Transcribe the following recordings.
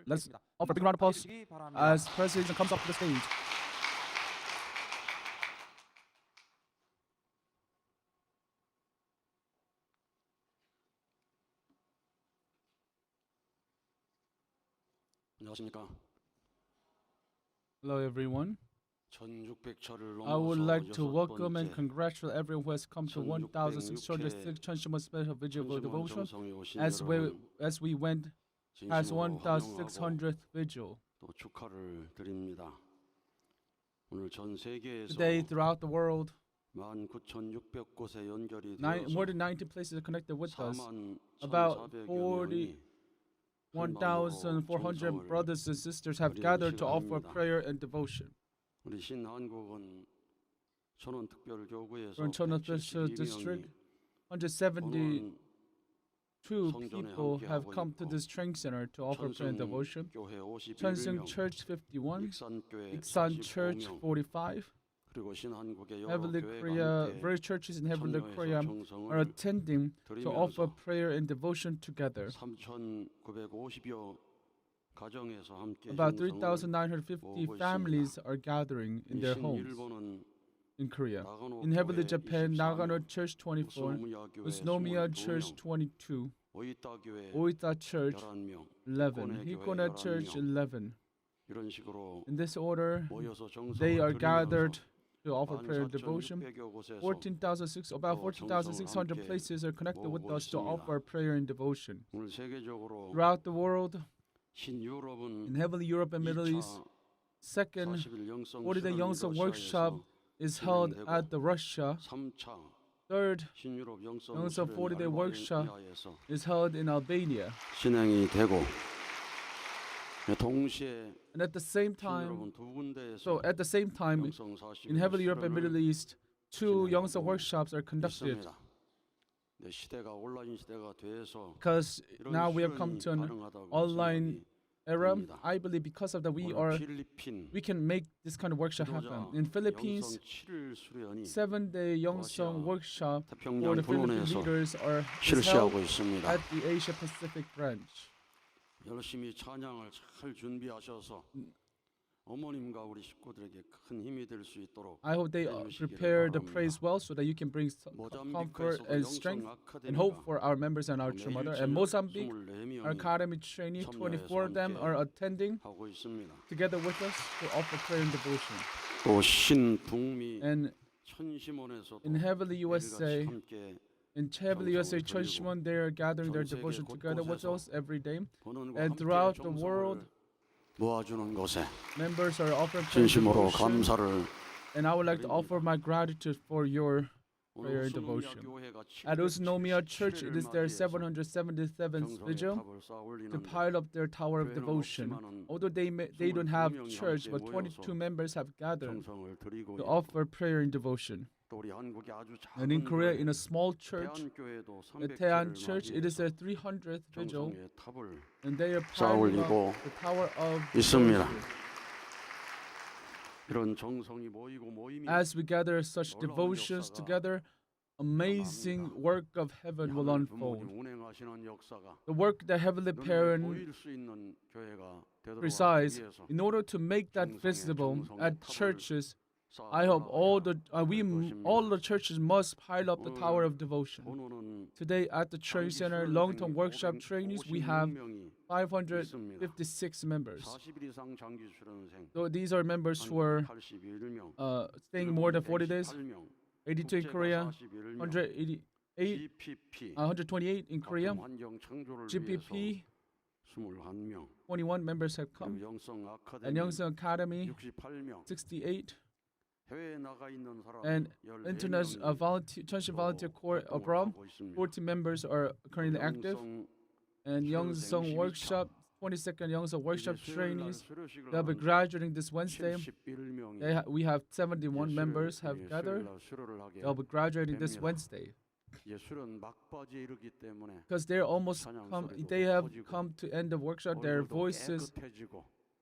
Let's offer a big round of applause as President comes up to the stage. 안녕하십니까. Hello, everyone. 1600철을 I would 넘어서 like to 여섯 welcome and 번째 congratulate everyone who has come to 1606 Cheonshim Won special vigil of 천심원 devotion 정성에 오신 여러분 as we went past 진심으로 환영하고 1600th vigil. 또 축하를 드립니다. 오늘 전 세계에서 Today, throughout the world, 19,600곳에 연결이 more 되어서 than 90 places are connected with us. 4만 About 1,400여 명이 1,400 brothers and sisters have gathered to offer prayer and devotion. 우리 신한국은 천원특별교구에서 From Cheonshim District, 172 people have come to this training center to offer prayer and devotion. 교회 Cheonshim 51명, Church 51, 익산교회 Iksan Church 45명, 45, 그리고 신한국의 여러 Heavenly 교회가 Korea, 함께 various churches in Heavenly 참여해서 Korea are 정성을 attending to offer 드리면서 prayer and devotion together. 3,950여 가정에서 함께 About 정성을 3,950 families are gathering in their homes 신일본은 in Korea. 나가노 In Heavenly 교회 Japan, 24명, Nagano Church 24, 우스노미야 교회 Usnomiya Church 22명, 22, 오이타 교회 Oita Church 11명, 11, Hikona Church 11. 이런 식으로 In this order, 모여서 they are 정성을 gathered 드리면서 to offer prayer and devotion. 14,600여 곳에서 14,600, about 14,600 places are connected with us to offer prayer and devotion. 오늘 세계적으로 Throughout the world, 신유럽은 in Heavenly Europe and Middle East, 2차 second 40일 영성 40-day Yongsong workshop is held at the Russia. 3차 Third 신유럽 영성 Yongsong 40-day workshop 이하에서 is held in Albania. 진행이 되고 동시에 And at the same time, 신유럽은 두 군데에서 so at the same time, 영성 40일 in Heavenly Europe and Middle East, two Yongsong 진행하고 workshops are conducted. 있습니다. 네, 시대가 온라인 시대가 돼서 Because 이런 now we have come 실현이 to an 가능하다고 online 생각이 era. 듭니다. I believe because of that 오늘 필리핀 we can make this kind of workshop happen. In Philippines, 영성 7일 수련이 7-day Yongsong workshop for 태평양 the Philippine 분원에서 leaders is held 실시하고 있습니다. at the Asia Pacific branch. 열심히 찬양을 잘 준비하셔서 어머님과 우리 식구들에게 큰 힘이 될 수 있도록 I hope they 해주시기를 prepare the 바랍니다. praise well so that you can bring comfort 모잠비크에서도 and 영성 strength and hope 아카데미가 for our members and our true mother. And Mozambique, our 24명이 academy trainee, 24 of them are attending 하고 있습니다. together with us to offer prayer and devotion. 또 신북미 And 천심원에서도 in Heavenly USA, 함께 in Heavenly USA, Cheonshim Won, they are gathering their 전 세계 devotion together with 곳곳에서 us every day. 본원과 And 함께 throughout the 정성을 world, 모아주는 것에 members are offering prayer and 진심으로 devotion. 감사를 And I would like to offer my gratitude for your prayer and devotion. At Usnomiya Church, it is their 777th vigil to pile up their tower of devotion. Although they don't have church, but 22 members have gathered to offer prayer and devotion. And in Korea, in a small church, at Taean Church, it is their 300th vigil, and they are piling up the tower of 있습니다. devotion. 이런 정성이 모이고 모임이 As we gather such devotions together, amazing work of heaven will unfold. 운행하시는 역사가 The work that Heavenly Parent 보일 수 있는 교회가 되도록 presides, 하기 위해서 in order to make that visible at churches, I hope all the churches must pile up the tower of devotion. 번호는 Today at the training center, long-term workshop trainees, we have 556 members. 40일 이상 장기 수련생 So these are members who are 81명, staying more than 40 days. 8명, 82 in Korea, 41명, 188, GPP 128 in Korea. 환경 창조를 GPP, 위해서 21명, 21 members have come. 영성 아카데미 And Youngsung Academy, 68명, 68. 해외에 나가 있는 사람 And 14명이 International Cheonshim Volunteer Corps abroad, 40 members are currently active. And Youngsung Workshop, 22nd Youngsung Workshop trainees, they'll be graduating this Wednesday. We have 71 members have gathered. They'll be graduating this Wednesday. Because they're almost they have come to end of workshop. Their voices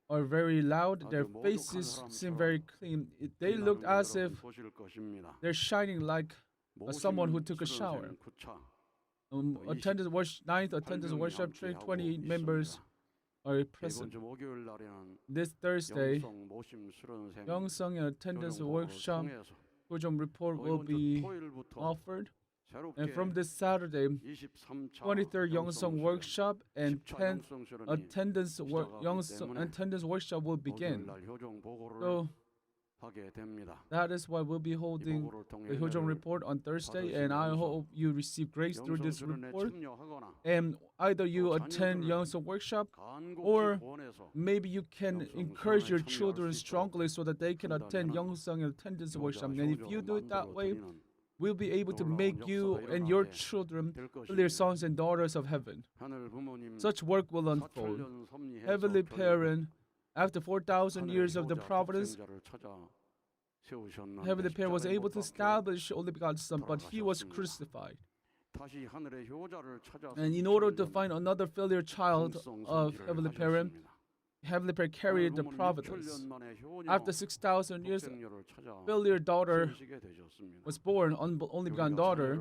are very loud. Their faces seem very clean. They look as if they're shining like someone who took a shower. Ninth attendance worship train, 28 members are 이번 present. 주 목요일 날에는 This Thursday, 영성 모심 수련생 Youngsung and attendance 교정 보고를 workshop 통해서 Gojong report 또 will 이번 주 be 토요일부터 offered. And 새롭게 from this Saturday, 23차 23rd 영성 Youngsung 수련, workshop and 10차 10th 영성 수련이 attendance 시작하기 attendance workshop will 목요일 begin. 날 효정 보고를 So 하게 됩니다. that is why we'll be 이 holding 보고를 통해 the Hyojong 은혜를 report on Thursday, and I hope you receive grace through 영성 this 수련에 report. 참여하거나 And either you 또 attend 자녀들을 Youngsung workshop, 간곡히 or 권해서 maybe you can 영성 encourage your 수련에 참여할 children 수 있도록 strongly so that they can attend 한다면은 Youngsung attendance 효자 workshop. And if you 효정을 do it that 만들어 way, 드리는 we'll be able to 놀라운 make you 역사가 and your 일어나게 children 될 their 것입니다. sons and daughters of heaven. 하늘 부모님 Such work will unfold. 사천년 섭리해서 Heavenly 결국 Parent, after 4,000 하늘의 years of the 효자 providence, 독생자를 찾아 세우셨는데 Heavenly Parent was 십자가에 able 못 to 박혀 establish only begotten Son, but he was 돌아가셨습니다. crucified. 다시 하늘의 효자를 찾아서 And in order to 7년 find another filial child of Heavenly Parent, Heavenly Parent carried the providence. After 6,000 years, filial daughter was born, only begotten daughter,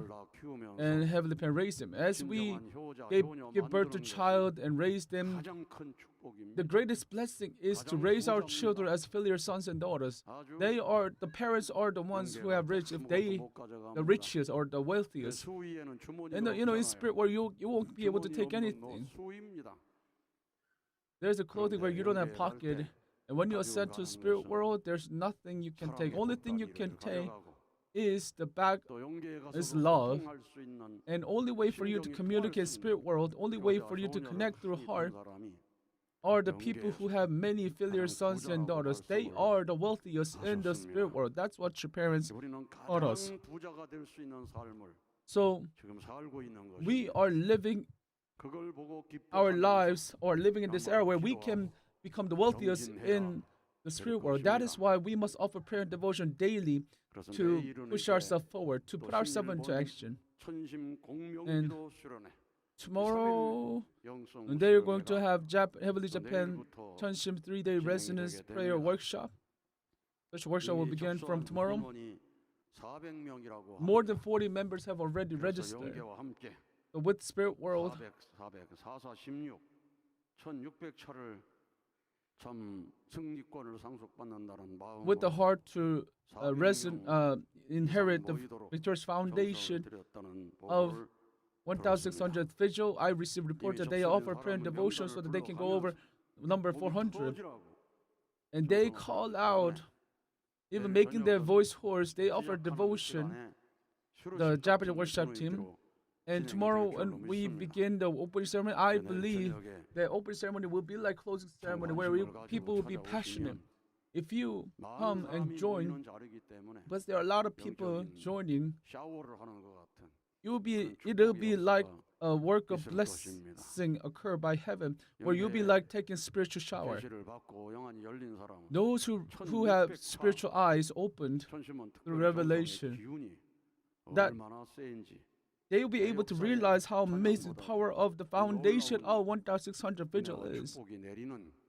and Heavenly Parent raised him. As we give birth to child and raise them, the greatest blessing is to raise our children as filial sons and daughters. The parents are the ones who have rich, if they, the richest or the wealthiest. And in spirit where you won't be able to take anything. There's a clothing where you don't have pocket, and when you ascend to spirit world, there's nothing you can take. Only thing you can take is the bag, is love. And only way for you to communicate spirit world, only way for you to connect through heart, are the people who have many filial sons and daughters. They are the wealthiest in the spirit world. That's what your parents taught us. So we are living our lives or living in this era where we can become the wealthiest in the spirit world. That is why we must offer prayer and devotion daily to push ourselves forward, to put ourselves into action. And tomorrow, they're going to have Heavenly Japan Cheonshim 3-day resonance prayer workshop. Such workshop will begin from tomorrow. More than 40 members have already registered. With Spirit World, 1600차를 참 승리권을 상속받는다는 마음으로 with the heart to inherit the victorious foundation of 1,600th vigil, I received report that they offer prayer and devotion so that they can go over number 400. And they call out, even making their voice hoarse, they offer devotion, the Japanese workshop team. And tomorrow when we begin the opening ceremony, I believe the opening ceremony will be like closing ceremony where people will be passionate. If you come and join, because there are a lot of people joining, it'll be like a work of blessing occur by heaven, where you'll be like taking spiritual shower. Those who have spiritual eyes opened through revelation, that they will be able to realize how amazing the power of the foundation of 1,600 vigil is.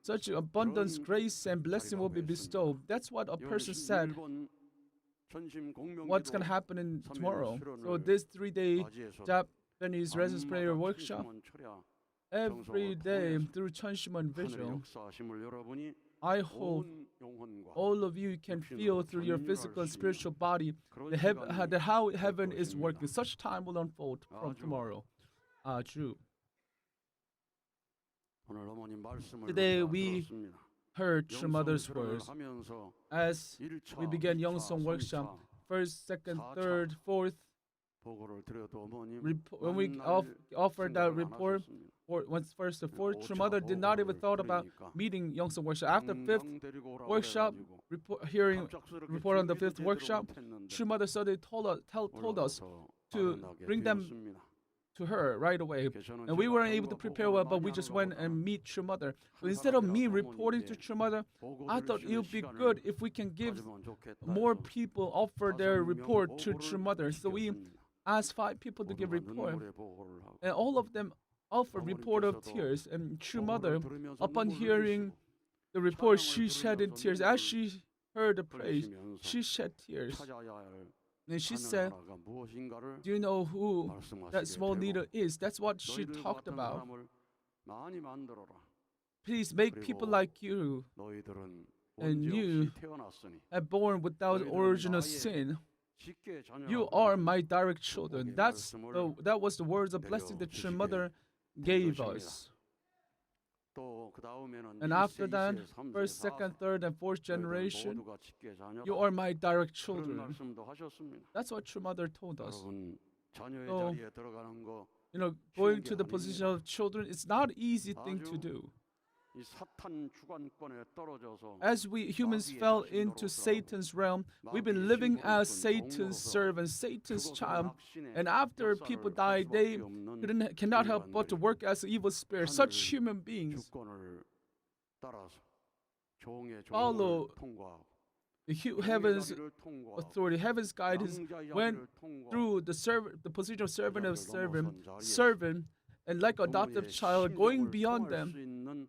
Such abundance, grace, and blessing will be bestowed. That's what a person said. What's going to happen tomorrow? So this 3-day Japanese resonance prayer workshop, every day through Cheonshim Won vigil, I hope all of you can feel through your physical and spiritual body how heaven is working. Such time will unfold from tomorrow. True. Today we heard your mother's words as we began Youngsung workshop. First, second, third, fourth. When we offered that report, once first the fourth, true mother did not even thought about meeting Youngsung workshop. After fifth workshop, hearing report on the fifth workshop, true mother suddenly told us to bring them to her right away. And we weren't able to prepare well, but we just went and meet True Mother. But instead of me reporting to True Mother, I thought it would be good if we can give more people offer their report to True Mother. So we asked 5 people to give report. And all of them offered report of tears. And True Mother, upon hearing the report, she shed in tears. As she heard the praise, she shed tears. And she said, do you know who that small leader is? That's what she talked about. please make people like you, 너희들은 and 원죄 you 없이 태어났으니 are born without origin of sin. 직계 You 자녀라 are my direct children. That was the words of blessing the True Mother gave us. 또그 다음에는 And 1세, after that, 2세, 3세, first, second, 4세 third, and fourth 너희들은 generation, 모두가 직계 자녀다. you are my direct 그런 children. 말씀도 하셨습니다. That's what True Mother told us. 여러분 자녀의 So, 자리에 들어가는 거 going to the position of children, it's not an easy thing to do. 이 사탄 주관권에 떨어져서 As we humans fell into Satan's realm, we've been living as Satan's servant, Satan's child. And after people die, they cannot help but to work as evil spirits. Such human beings 주권을 따라서 종의 follow 종을 통과하고 heaven's authority, heaven's guidance, went through the position of servant, and like adoptive child, going beyond them.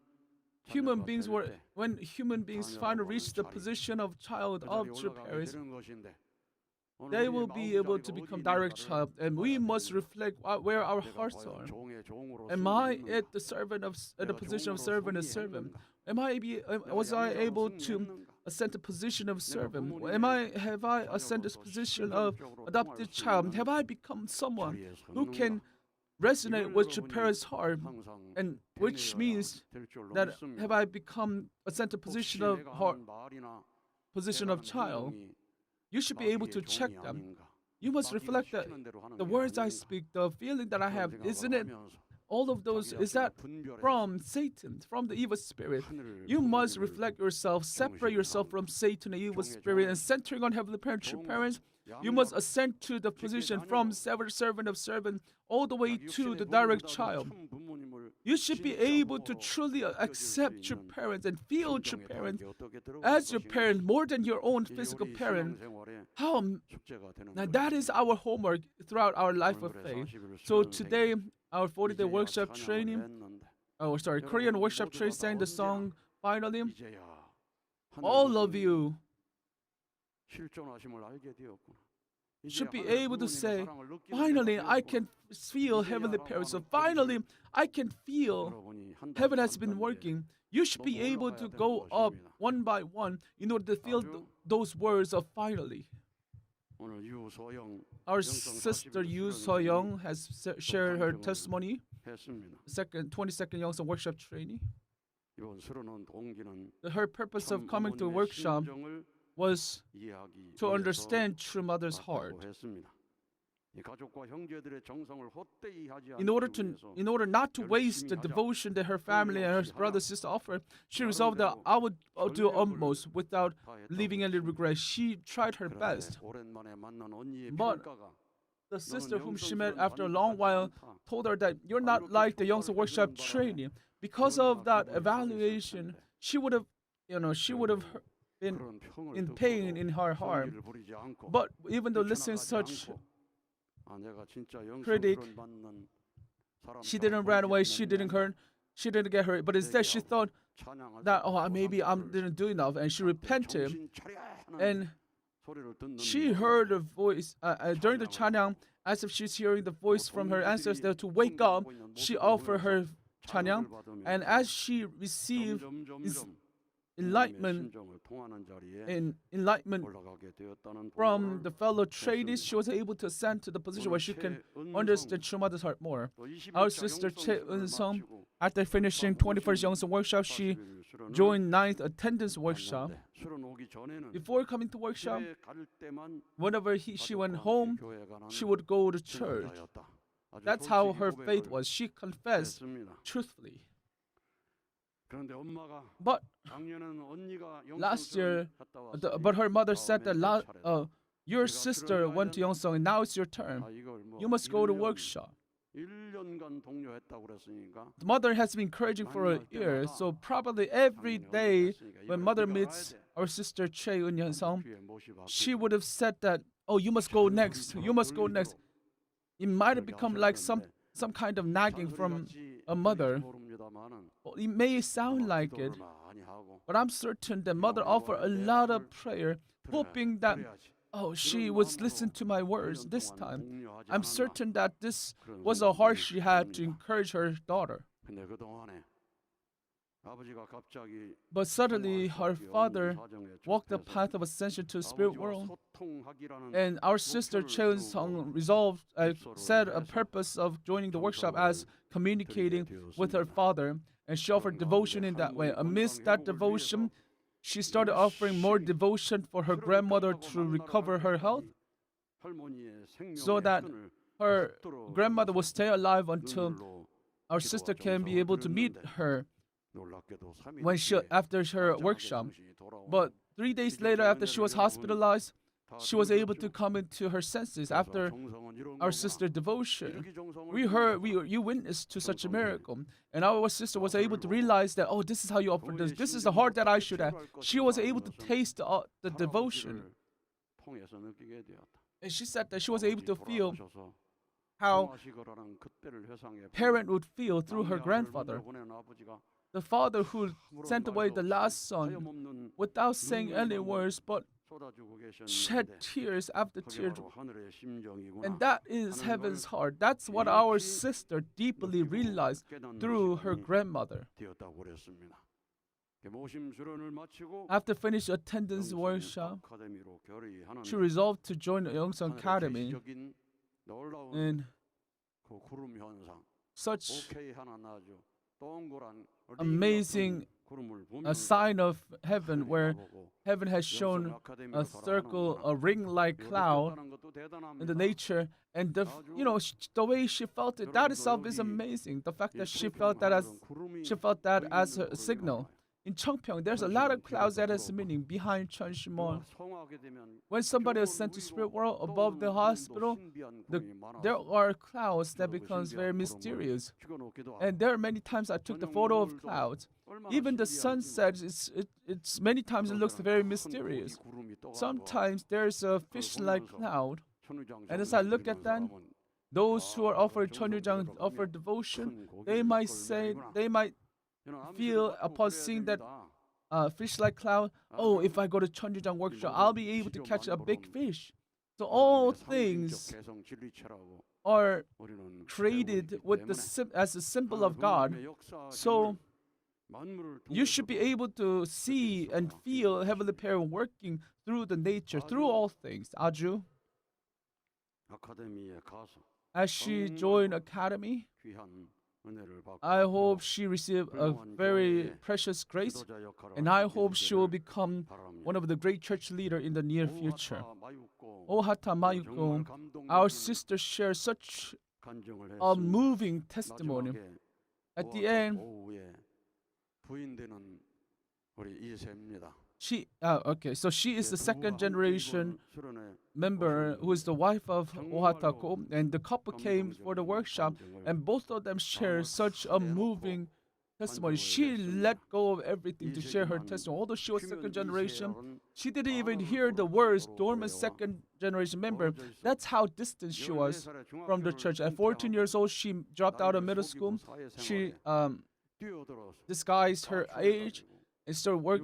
When human beings finally reach the position of child of true parents, they will be able to become direct child, and we must reflect where our hearts are. Am I at the position of servant as servant? Was I able to ascend the position of servant? Have I ascended the position of adopted child? Have I become someone who can resonate with your parents' heart, and which means that have I become ascended the position of heart, position of child? You should be able to check them. You must reflect that the words I speak, the feeling that I have, isn't it? All of those, is that from Satan, from the evil spirit? You must reflect yourself, separate yourself from Satan, the evil spirit, and centering on heavenly parents, true parents. You must ascend to the position from servant of servant all the way to the direct child. You should be able to truly accept your parents and feel your parents as your parent more than your own physical parent. Now that is our homework throughout our life of faith. So today, our 40-day workshop training, Korean workshop training, sang the song finally. All of you should be able to say, finally, I can feel heavenly parents. So finally, I can feel heaven has been working. You should be able to go up one by one in order to feel those words of finally. Our sister Yu So-young has shared her testimony. 22nd Youngson workshop training. Her purpose of coming to workshop was to understand True Mother's heart. In order not to waste the devotion that her family and her brother and sister offered, she resolved that I would do utmost without leaving any regret. She tried her best. But the sister whom she met after a long while told her that you're not like the Youngson workshop training. Because of that evaluation, she would have been in pain in her heart. But even though listening to such critic, she didn't run away, she didn't get hurt, but instead she thought that, maybe I didn't do enough, and she repented, and she heard a voice during the chanang, as if she's hearing the voice from her ancestor to wake up. She offered her chanang, and as she received enlightenment from the fellow trainees, she was able to ascend to the position where she can understand True Mother's heart more. Our sister Che Eun-sung, after finishing 21st Youngson workshop, she joined 9th attendance workshop. Before coming to workshop, whenever she went home, she would go to church. That's how her faith was. She confessed truthfully. But last year, but her mother said that your sister went to Yongsong and now it's your turn. You must go to workshop. The mother has been encouraging for a year, so probably every day when mother meets our sister Choi Eun-sung, she would have said that, you must go next, you must go next. It might have become like some kind of nagging from a mother. It may sound like it, but I'm certain that mother offered a lot of prayer, hoping that, she would listen to my words this time. I'm certain that this was a heart she had to encourage her daughter. But suddenly, her father walked the path of ascension to the spirit world. And our sister Cheonshim resolved, said a purpose of joining the workshop as communicating with her father, and she offered devotion in that way. Amidst that devotion, she started offering more devotion for her grandmother to recover her health, so that her grandmother will stay alive until our sister can be able to meet her when after her workshop. But 3 days later, after she was hospitalized, she was able to come into her senses after our sister's devotion. You witnessed to such a miracle, and our sister was able to realize that, oh, this is how you offer this. This is the heart that I should have. She was able to taste the devotion, and she said that she was able to feel how parent would feel through her grandfather. The father who sent away the last son without saying any words, but shed tears after tears. And that is heaven's heart. That's what our sister deeply realized through her grandmother. After finishing attendance workshop, she resolved to join the Yeongsan Academy. And such amazing a sign of heaven, where heaven has shown a circle, a ring-like cloud in the nature, and the way she felt it, that itself is amazing. The fact that she felt that as a signal. In Cheongpyeong, there's a lot of clouds that has meaning behind Cheonshim Won. When somebody is sent to spirit world above the hospital, there are clouds that becomes very mysterious. And there are many times I took the photo of clouds. Even the sunset, it's many times it looks very mysterious. Sometimes there's a fish-like cloud, and as I look at them, those who are offered Cheonryujang, offered devotion, they might feel upon seeing that fish-like cloud, oh, if I go to Cheonryujang workshop, I'll be able to catch a big fish. So all things are created with as a symbol of God. So you should be able to see and feel Heavenly Parent working through the nature, through all things. Aju, as she joined Academy, I hope she received a very precious grace, and I hope she will become one of the great church leaders in the near future. Ohata Mayuko, our sister shares such a moving testimony. At the end, so she is the second generation member who is the wife of Ohata-ko, and the couple came for the workshop, and both of them share such a moving testimony. She let go of everything to share her testimony. Although she was second generation, she didn't even hear the words dormant second generation member. That's how distant she was from the church. At 14 years old, she dropped out of middle school. She disguised her age and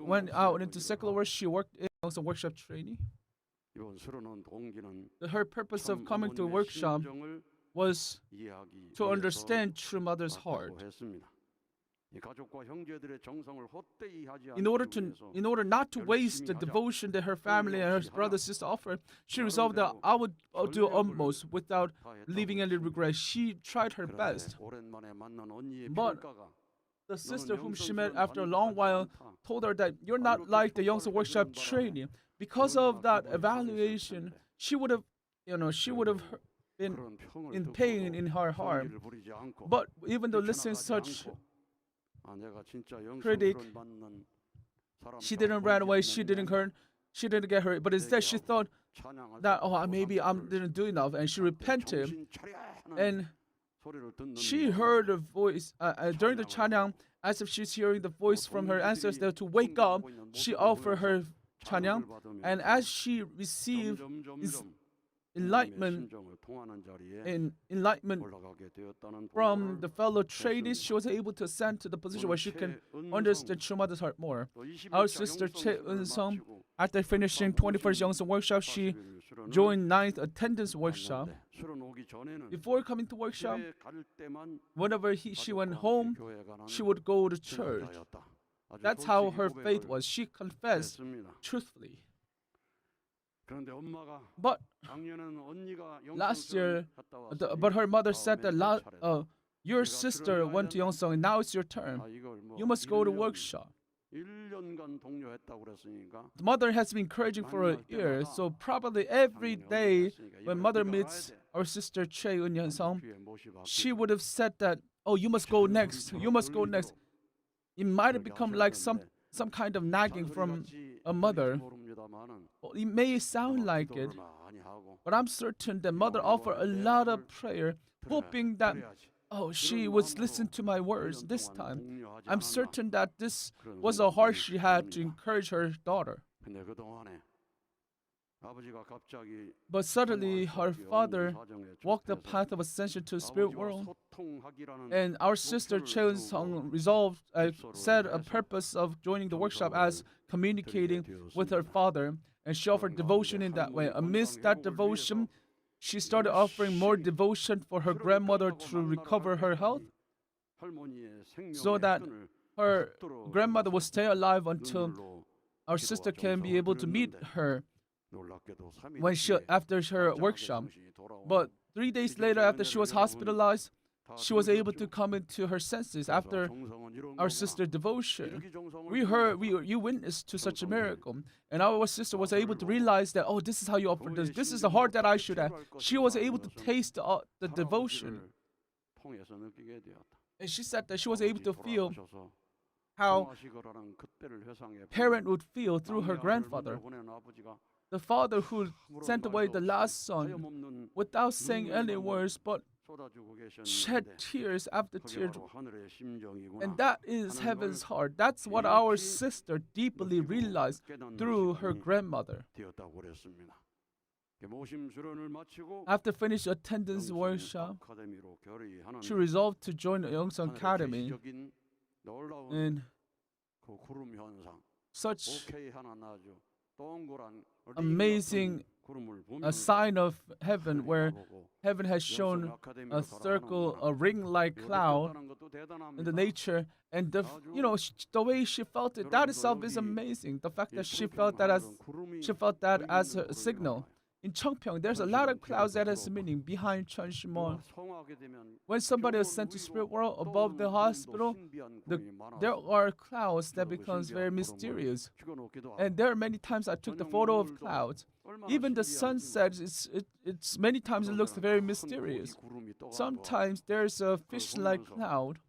went out into secular work. She worked as a workshop trainee. Her purpose of coming to a workshop was to understand true mother's heart. In order not to waste the devotion that her family and her brother and sister offered, she resolved that I would do utmost without leaving any regret. She tried her best. But the sister whom she met after a long while told her that you're not like the Yeongsan workshop trainee. Because of that evaluation, she would have been in pain in her heart. But even though listening such critic, she didn't run away. She didn't get hurt. But instead, she thought that maybe I didn't do enough, and she repented. And she heard a voice during the chanang, as if she's hearing the voice from her ancestor to wake up. She offered her chanang, and as she received enlightenment from the fellow trainees, she was able to ascend to the position where she can understand true mother's heart more. Our sister Cheon-sung, after finishing 21st Yeongsan workshop, she joined 9th attendance workshop. Before coming to workshop, whenever she went home, she would go to church. That's how her faith was. She confessed truthfully. But last year, but her mother said that your sister went to Yeongseong and now it's your turn. You must go to workshop. The mother has been encouraging for a year, so probably every day when mother meets our sister Choi in Yeongseong, she would have said that, oh, you must go next. You must go next. It might have become like some kind of nagging from a mother. It may sound like it, but I'm certain that mother offered a lot of prayer, hoping that, oh, she would listen to my words this time. I'm certain that this was a heart she had to encourage her daughter. But suddenly, her father walked the path of ascension to the spirit world. And our sister Cheonshim resolved, said a purpose of joining the workshop as communicating with her father, and she offered devotion in that way. Amidst that devotion, she started offering more devotion for her grandmother to recover her health, so that her grandmother will stay alive until our sister can be able to meet her after her workshop. But 3 days later, after she was hospitalized, she was able to come into her senses after our sister's devotion. You witnessed to such a miracle. And our sister was able to realize that, oh, this is how you offer this. This is the heart that I should have. She was able to taste the devotion. And she said that she was able to feel how parent would feel through her grandfather. The father who sent away the last son without saying any words, but shed tears after tears. And that is heaven's heart. That's what our sister deeply realized through her grandmother. After finishing attendance workshop, she resolved to join the Yeongseong Academy. And such amazing a sign of heaven, where heaven has shown a circle, a ring-like cloud in the nature, and the way she felt it, that itself is amazing. The fact that she felt that as a signal. In Cheongpyeong, there's a lot of clouds that has meaning behind Cheonshim Won. When somebody is sent to spirit world above the hospital, there are clouds that becomes very mysterious. And there are many times I took the photo of clouds. Even the sunset, it's many times it looks very mysterious. Sometimes there's a fish-like cloud,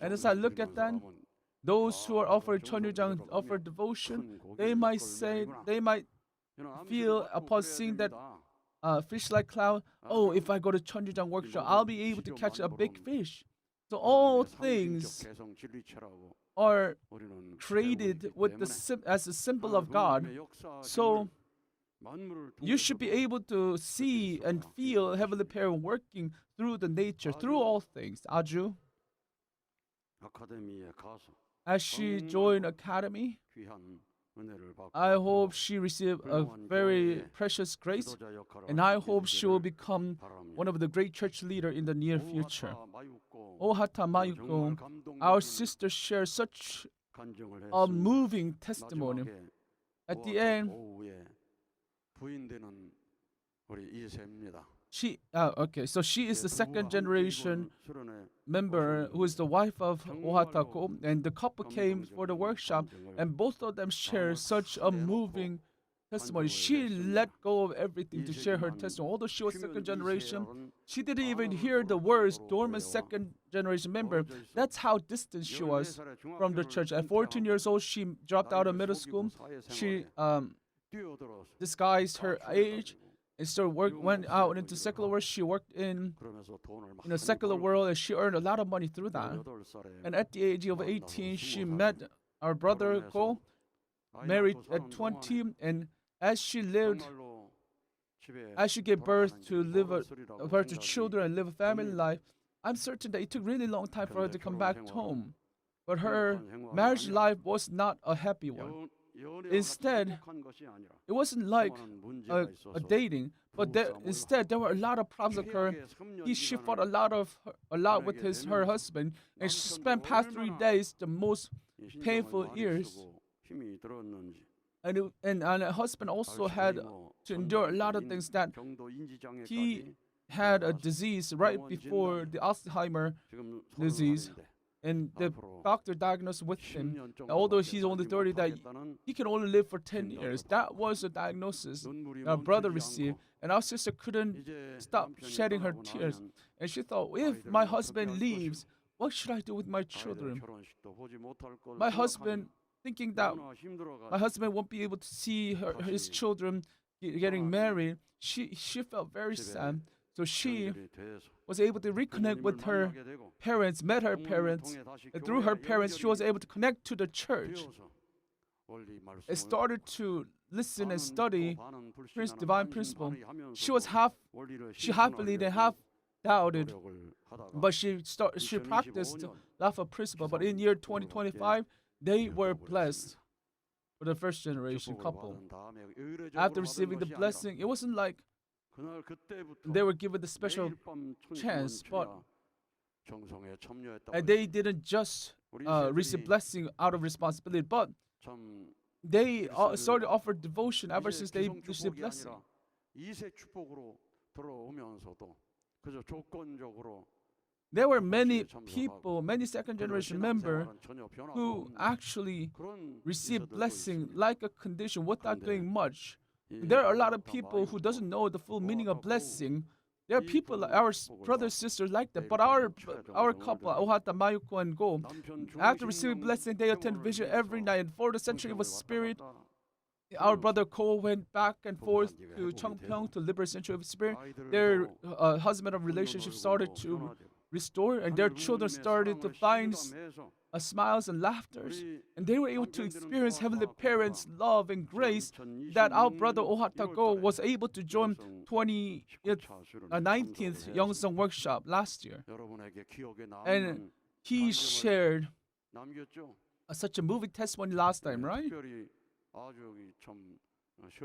and as I look at that, those who are offered Cheonryujang, offer devotion, they might feel upon seeing that fish-like cloud, oh, if I go to Cheonryujang workshop, I'll be able to catch a big fish. So all things are created as a symbol of God. So you should be able to see and feel Heavenly Parent working through the nature, through all things. Aju, as she joined Academy, I hope she received a very precious grace, and I hope she will become one of the great church leaders in the near future. Ohata Mayuko, our sister shares such a moving testimony. At the end, she is the second generation member who is the wife of Ohatako, and the couple came for the workshop, and both of them share such a moving testimony. She let go of everything to share her testimony. Although she was second generation, she didn't even hear the words dormant second generation member. That's how distant she was from the church. At 14 years old, she dropped out of middle school. She disguised her age and went out into secular world. She worked in a secular world, and she earned a lot of money through that. And at the age of 18, she met our brother Go, married at 20, and as she gave birth to children and live a family life, I'm certain that it took really long time for her to come back home. But her marriage life was not a happy one. Instead, it wasn't like a dating, but instead there were a lot of problems occurring. She fought a lot with her husband, and she spent past 3 days the most painful years. And her husband also had to endure a lot of things, that he had a disease right before the Alzheimer disease, and the doctor diagnosed with him, although he's only 30, that he can only live for 10 years. That was the diagnosis our brother received, and our sister couldn't stop shedding her tears. And she thought, if my husband leaves, what should I do with my children? My husband, thinking that my husband won't be able to see his children getting married, she felt very sad. So she was able to reconnect with her parents, met her parents, and through her parents, she was able to connect to the church and started to listen and study divine principle. She half believed and half doubted, but she practiced love of principle. But in year 2025, they were blessed for the first generation couple. After receiving the blessing, it wasn't like they were given the special chance, but they didn't just receive blessing out of responsibility, but they started to offer devotion ever since they received blessing. There were many people, many second generation members who actually received blessing like a condition without doing much. There are a lot of people who doesn't know the full meaning of blessing. There are people, our brothers, sisters like that. But our couple, Ohata, Mayuko, and Go, after receiving blessing, they attend vision every night. And for the century of a spirit, our brother Ko went back and forth to Cheongpyeong to liberate century of spirit. Their husband of relationship started to restore, and their children started to find smiles and laughters, and they were able to experience Heavenly Parents' love and grace, that our brother Ohata Go was able to join 19th Youngsong workshop last year. And he shared such a moving testimony last time, right?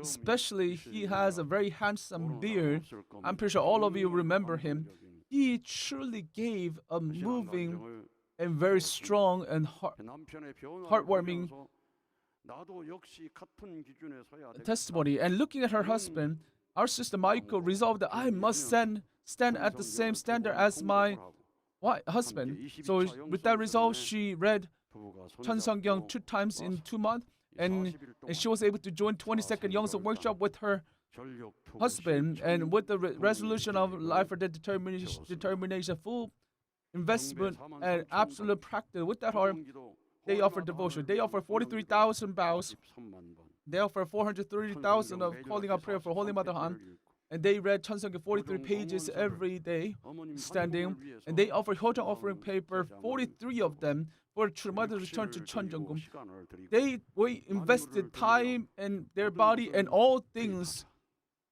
Especially, he has a very handsome beard. I'm pretty sure all of you remember him. He truly gave a moving and very strong and heartwarming testimony. And looking at her husband, our sister Maiko resolved that I must stand at the same standard as my husband. So with that resolve, she read Cheonseongyang 2 times in 2 months, and she was able to join 22nd Youngsong workshop with her husband, and with the resolution of life or death determination, full investment and absolute practice. With that heart, they offer devotion. They offer 43,000 vows. They offer 430,000 of calling out prayer for Holy Mother Han. And they read Cheonseongyang 43 pages every day, standing. And they offer Hojang offering paper, 43 of them, for True Mother's return to Cheonjeonggung. They invested time and their body and all things.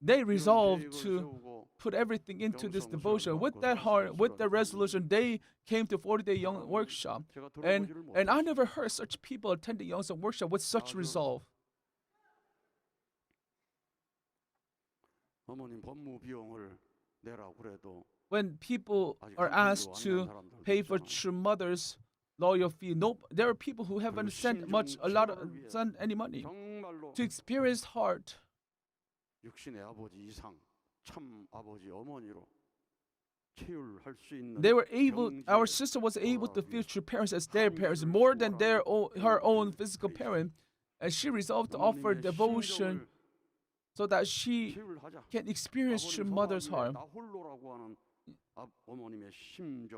They resolved to put everything into this devotion. With that heart, with that resolution, they came to 40-day Young workshop. And I never heard such people attending Youngsong workshop with such resolve. When people are asked to pay for True Mother's lawyer fee, there are people who haven't sent any money. To experience heart, our sister was able to feel true parents as their parents more than her own physical parent, and she resolved to offer devotion so that she can experience true mother's heart.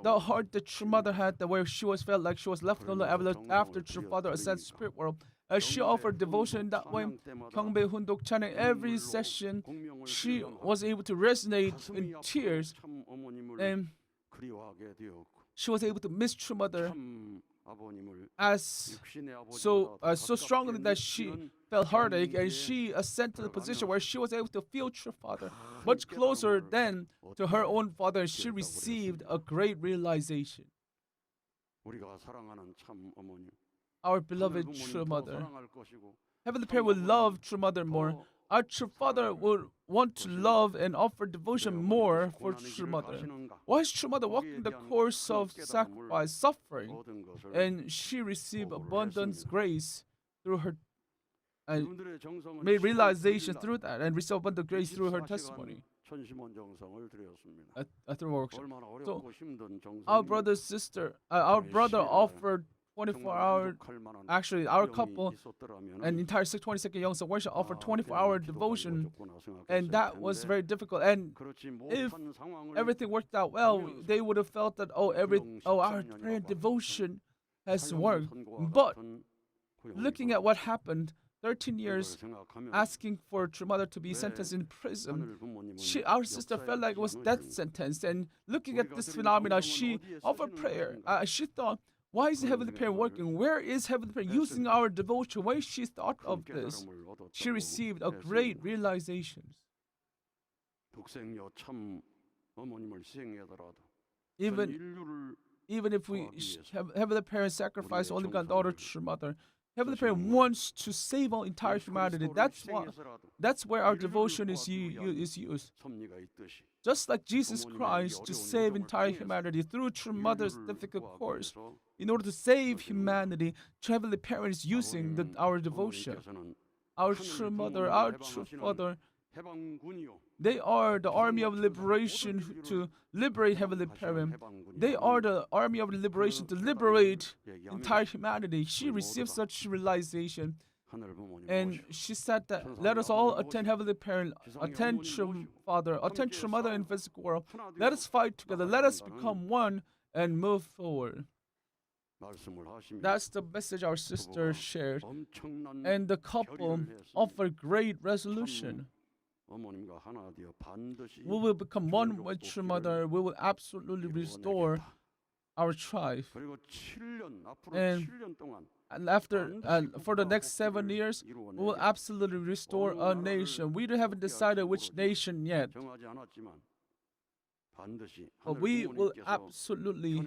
The heart that true mother had, where she felt like she was left alone after true father ascends to spirit world. As she offered devotion in that way, Gyeongbae Hundok chanting every session, she was able to resonate in tears, and she was able to miss true mother so strongly that she felt heartache, and she ascended to the position where she was able to feel true father much closer than to her own father, and she received a great realization. Our beloved true mother, Heavenly Parent will love true mother more. our true father would want to love and offer devotion more for true mother. Why is true mother walking the course of sacrifice, suffering, and she received abundant grace through her and made realization through that and received abundant grace through her testimony through our workshop. So our brother offered 24-hour. Actually, our couple, an entire 22nd Youngsong worship offered 24-hour devotion, and that was very difficult. And if everything worked out well, they would have felt that our prayer devotion has worked. But looking at what happened, 13 years asking for true mother to be sentenced in prison, our sister felt like it was death sentence. And looking at this phenomena, she offered prayer. She thought, why is the Heavenly Parent working? Where is Heavenly Parent using our devotion? Why she thought of this? She received a great realization. Even if we have Heavenly Parent sacrifice only begotten daughter, true mother, Heavenly Parent wants to save all entire humanity. That's where our devotion is used. Just like Jesus Christ to save entire humanity through true mother's difficult course. In order to save humanity, Heavenly Parent is using our devotion. Our true mother, our true father, they are the army of liberation to liberate Heavenly Parent. They are the army of liberation to liberate entire humanity. She received such realization. And she said that let us all attend Heavenly Parent, attend true Father, attend true Mother in physical world. Let us fight together. Let us become one and move forward. That's the message our sister shared. And the couple offered great resolution. We will become one with true mother. We will absolutely restore our tribe. And after, for the next 7 years, we will absolutely restore a nation. We haven't decided which nation yet. But we will absolutely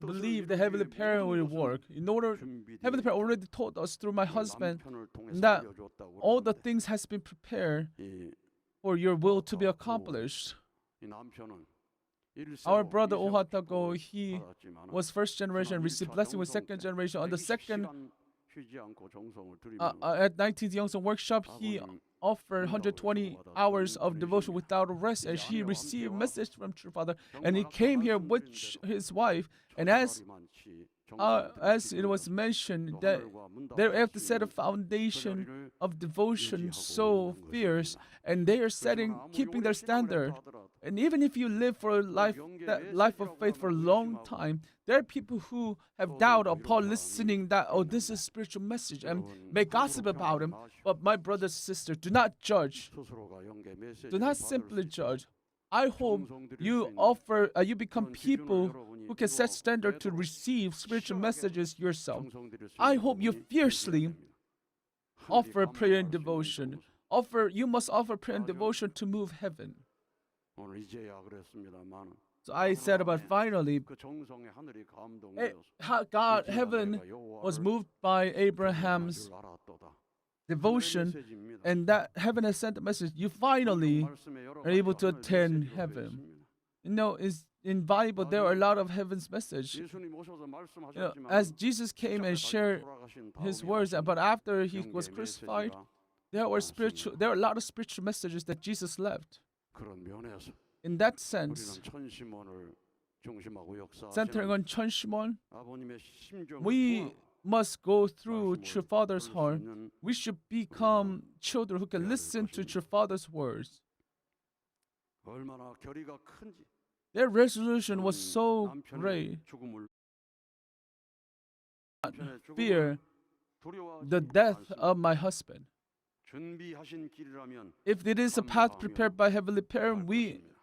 believe the Heavenly Parent will work. Heavenly Parent already told us through my husband that all the things has been prepared for your will to be accomplished. Our brother Ohatago, he was first generation, received blessing with second generation. On the second, at 19th Youngsong workshop, he offered 120 hours of devotion without rest, and he received message from True Father, and he came here with his wife. And as it was mentioned, that they have to set a foundation of devotion so fierce, and they are keeping their standard. And even if you live for life of faith for a long time, there are people who have doubt upon listening that, this is spiritual message, and may gossip about him. But my brothers and sisters, do not judge. Do not simply judge. I hope you become people who can set standard to receive spiritual messages yourself. I hope you fiercely offer prayer and devotion. You must offer prayer and devotion to move heaven. So I said about finally, heaven was moved by Abraham's devotion, and that heaven has sent a message. You finally are able to attend heaven. In Bible, there are a lot of heaven's message. As Jesus came and shared his words, but after he was crucified, there are a lot of spiritual messages that Jesus left. In that sense, centering on Cheonshim Won, we must go through True Father's heart. We should become children who can listen to True Father's words. Their resolution was so great. Fear the death of my husband. If it is a path prepared by Heavenly Parent,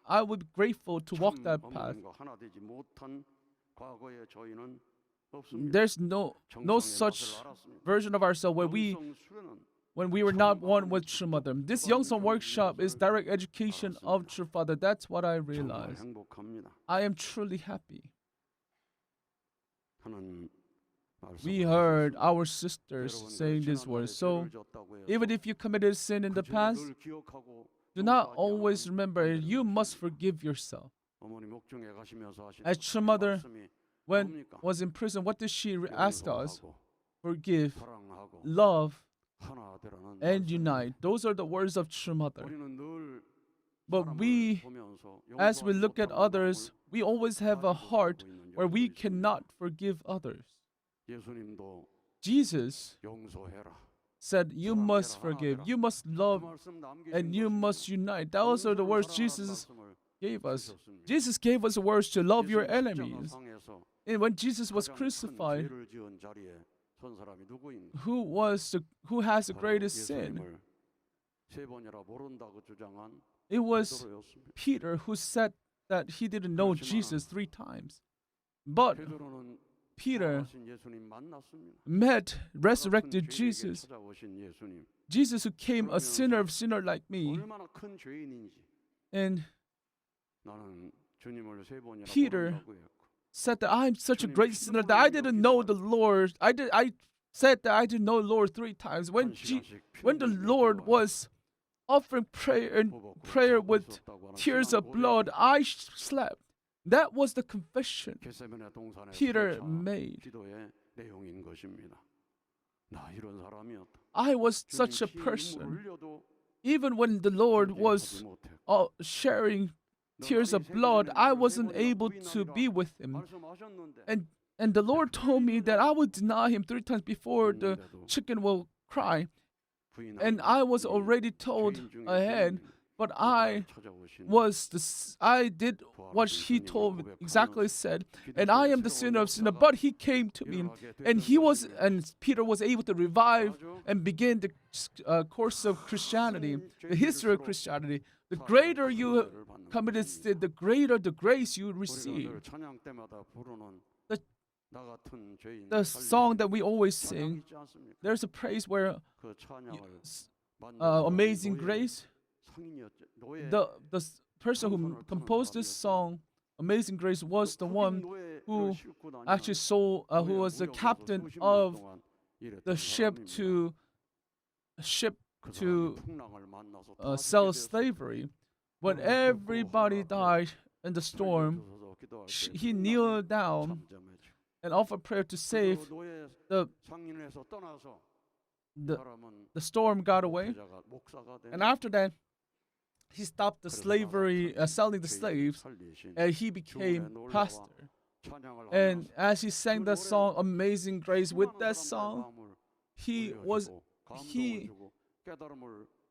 I would be grateful to walk that path. There's no such version of ourselves when we were not one with True Mother. This Youngsong workshop is direct education of True Father. That's what I realized. I am truly happy. we heard our sisters saying these words. So even if you committed sin in the past, do not always remember it. You must forgive yourself. As true mother, when was in prison, what did she ask us? Forgive, love, and unite. Those are the words of true mother. But we, as we look at others, we always have a heart where we cannot forgive others. Jesus said, you must forgive, you must love, and you must unite. Those are the words Jesus gave us. Jesus gave us the words to love your enemies. And when Jesus was crucified, who has the greatest sin? It was Peter who said that he didn't know Jesus 3 times. But Peter met resurrected Jesus. Jesus who came a sinner like me. And Peter said that I'm such a great sinner that I didn't know the Lord. I said that I didn't know the Lord 3 times. When the Lord was offering prayer with tears of blood, I slept. That was the confession Peter made. I was such a person. Even when the Lord was sharing tears of blood, I wasn't able to be with him. And the Lord told me that I would deny him 3 times before the chicken will cry. And I was already told ahead, but I did what he told me, exactly said, and I am the sinner of sinner, but he came to me, and Peter was able to revive and begin the course of Christianity, the history of Christianity. The greater you committed sin, the greater the grace you receive. The song that we always sing, there's a praise where Amazing Grace. The person who composed this song, Amazing Grace, was the one who actually who was the captain of the ship to sell slavery. When everybody died in the storm, he kneeled down and offered prayer to save the storm got away. And after that, he stopped the slavery, selling the slaves, and he became pastor. And as he sang the song Amazing Grace, with that song, he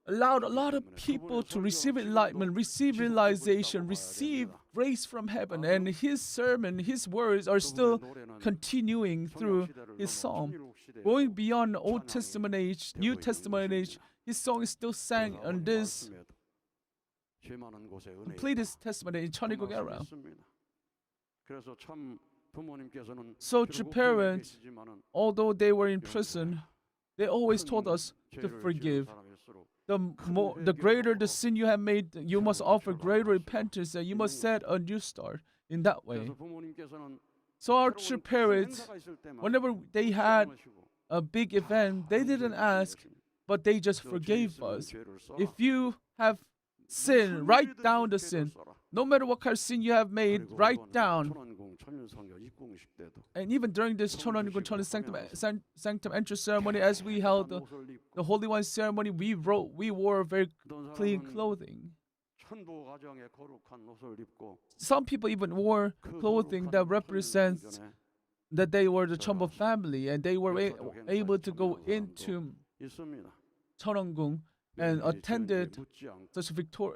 allowed a lot of people to receive enlightenment, receive realization, receive grace from heaven. And his sermon, his words are still continuing through his song. Going beyond Old Testament age, New Testament age, his song is still sang on this completed testament in Cheonshim era. So true parents, although they were in prison, they always told us to forgive. The greater the sin you have made, you must offer greater repentance, and you must set a new start in that way. So our true parents, whenever they had a big event, they didn't ask, but they just forgave us. If you have sin, write down the sin. No matter what kind of sin you have made, write down. And even during this Cheonshim Sanctum entrance ceremony, as we held the Holy One ceremony, we wore very clean clothing. Some people even wore clothing that represents that they were the Cheonbo family, and they were able to go into Cheongung and attended such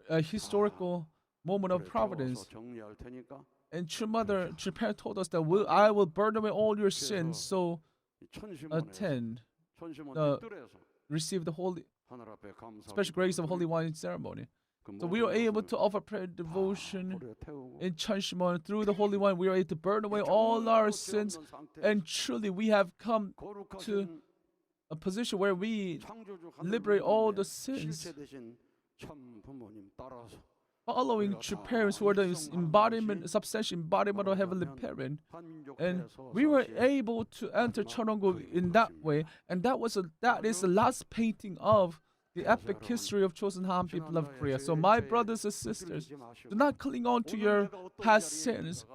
a historical moment of providence. And true mother, true parent told us that I will burn away all your sins, so receive the holy special grace of Holy Wine ceremony. So we were able to offer prayer devotion in Cheonshim Won. Through the Holy Wine, we were able to burn away all our sins, and truly we have come to a position where we liberate all the sins. following true parents who are the embodiment, substantial embodiment of Heavenly Parent. And we were able to enter Cheonhong in that way. And that is the last painting of the epic history of chosen Han people of Korea. So my brothers and sisters, do not cling on to your past sins.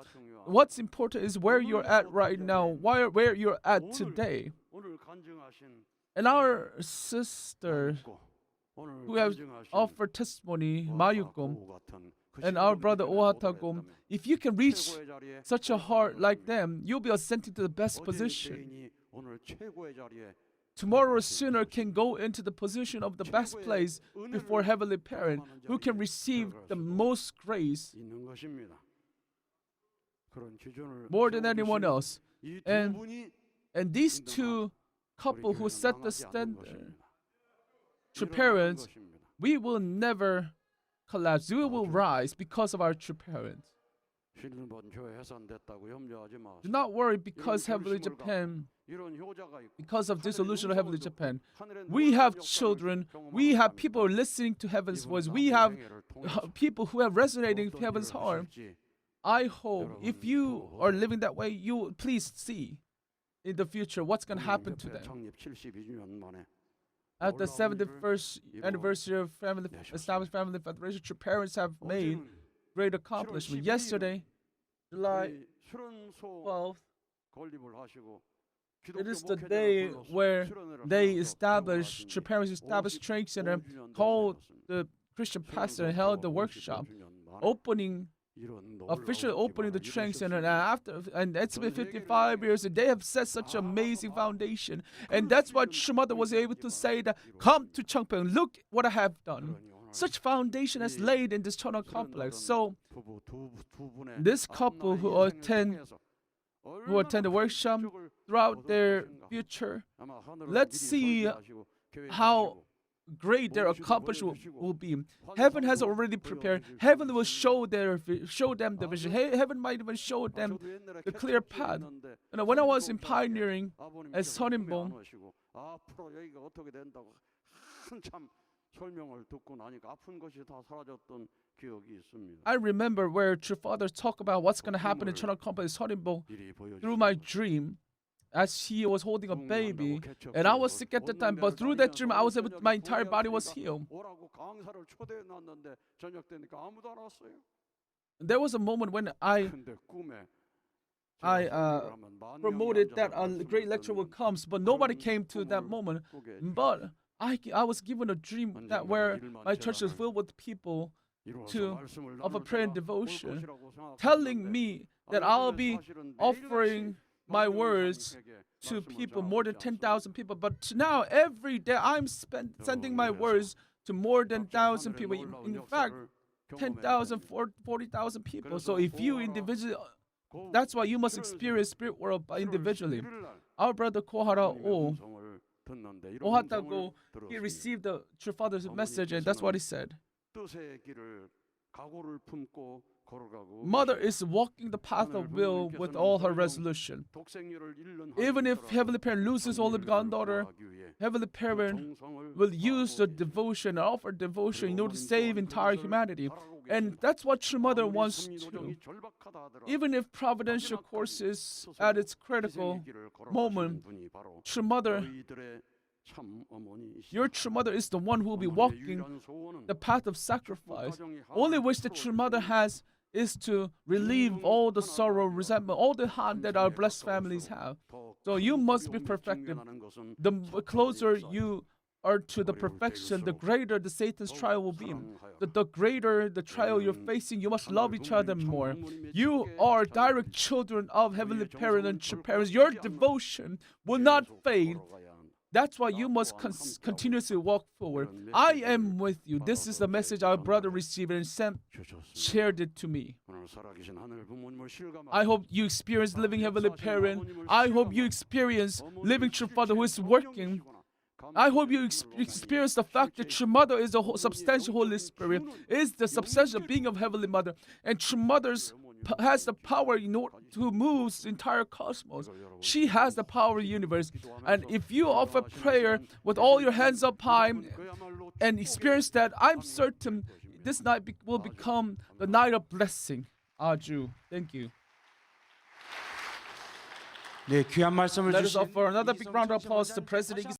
What's important is where you're at right now, where you're at today. And our sister who have offered testimony, Mayukom, and our brother Ohatagom, if you can reach such a heart like them, you'll be ascending to the best position. Tomorrow a sinner can go into the position of the best place before Heavenly Parent, who can receive the most grace more than anyone else. And these two couple who set the standard, true parents, we will never collapse. We will rise because of our true parents. Do not worry because Heavenly Japan, because of dissolution of Heavenly Japan. We have children. We have people listening to Heaven's voice. We have people who are resonating with Heaven's heart. I hope if you are living that way, you will please see in the future what's going to happen to them. At the 71st anniversary of established family federation, true parents have made great accomplishment. Yesterday, July 12th, it is the day where they established, true parents established training center, called the Christian pastor and held the workshop, officially opening the training center. And it's been 55 years, and they have set such an amazing foundation. And that's why True Mother was able to say that, come to Cheongpyeong, look what I have done. Such foundation has laid in this Cheonhong complex. So this couple who attend the workshop throughout their future, let's see how great their accomplishment will be. Heaven has already prepared. Heaven will show them the vision. Heaven might even show them the clear path. When I was in pioneering at Cheonshim, I remember where True Father talked about what's going to happen in Cheonhong Complex Cheonhim through my dream, as he was holding a baby, and I was sick at the time. But through that dream, my entire body was healed. There was a moment when I promoted that a great lecture would come, but nobody came to that moment. But I was given a dream that where my church is filled with people of a prayer and devotion, telling me that I'll be offering my words to people, more than 10,000 people. But now, every day, I'm sending my words to more than 1,000 people. In fact, 10,000, 40,000 people. So if you individually, that's why you must experience spirit world individually. Our brother Kohara Ohatago, he received the True Father's message, and that's what he said. Mother is walking the path of will with all her resolution. Even if Heavenly Parent loses only begotten daughter, Heavenly Parent will use the devotion, offer devotion in order to save entire humanity. And that's what True Mother wants to. Even if providential course is at its critical moment, True Mother, your True Mother is the one who will be walking the path of sacrifice. Only wish the True Mother has is to relieve all the sorrow, resentment, all the harm that our blessed families have. So you must be perfected. The closer you are to the perfection, the greater the Satan's trial will be. The greater the trial you're facing, you must love each other more. You are direct children of Heavenly Parent and True Parents. Your devotion will not fade. That's why you must continuously walk forward. I am with you. This is the message our brother received and shared it to me. I hope you experience living Heavenly Parent. I hope you experience living True Father who is working. I hope you experience the fact that True Mother is the substantial Holy Spirit, is the substantial being of Heavenly Mother, and True Mother's has the power to move the entire cosmos. She has the power of the universe. And if you offer prayer with all your hands up high and experience that, I'm certain this night will become the night of blessing. 아주. Thank you. 네, 귀한 말씀을 Let us 주신 offer another big round of 이성철 applause to 원장님께 President 다시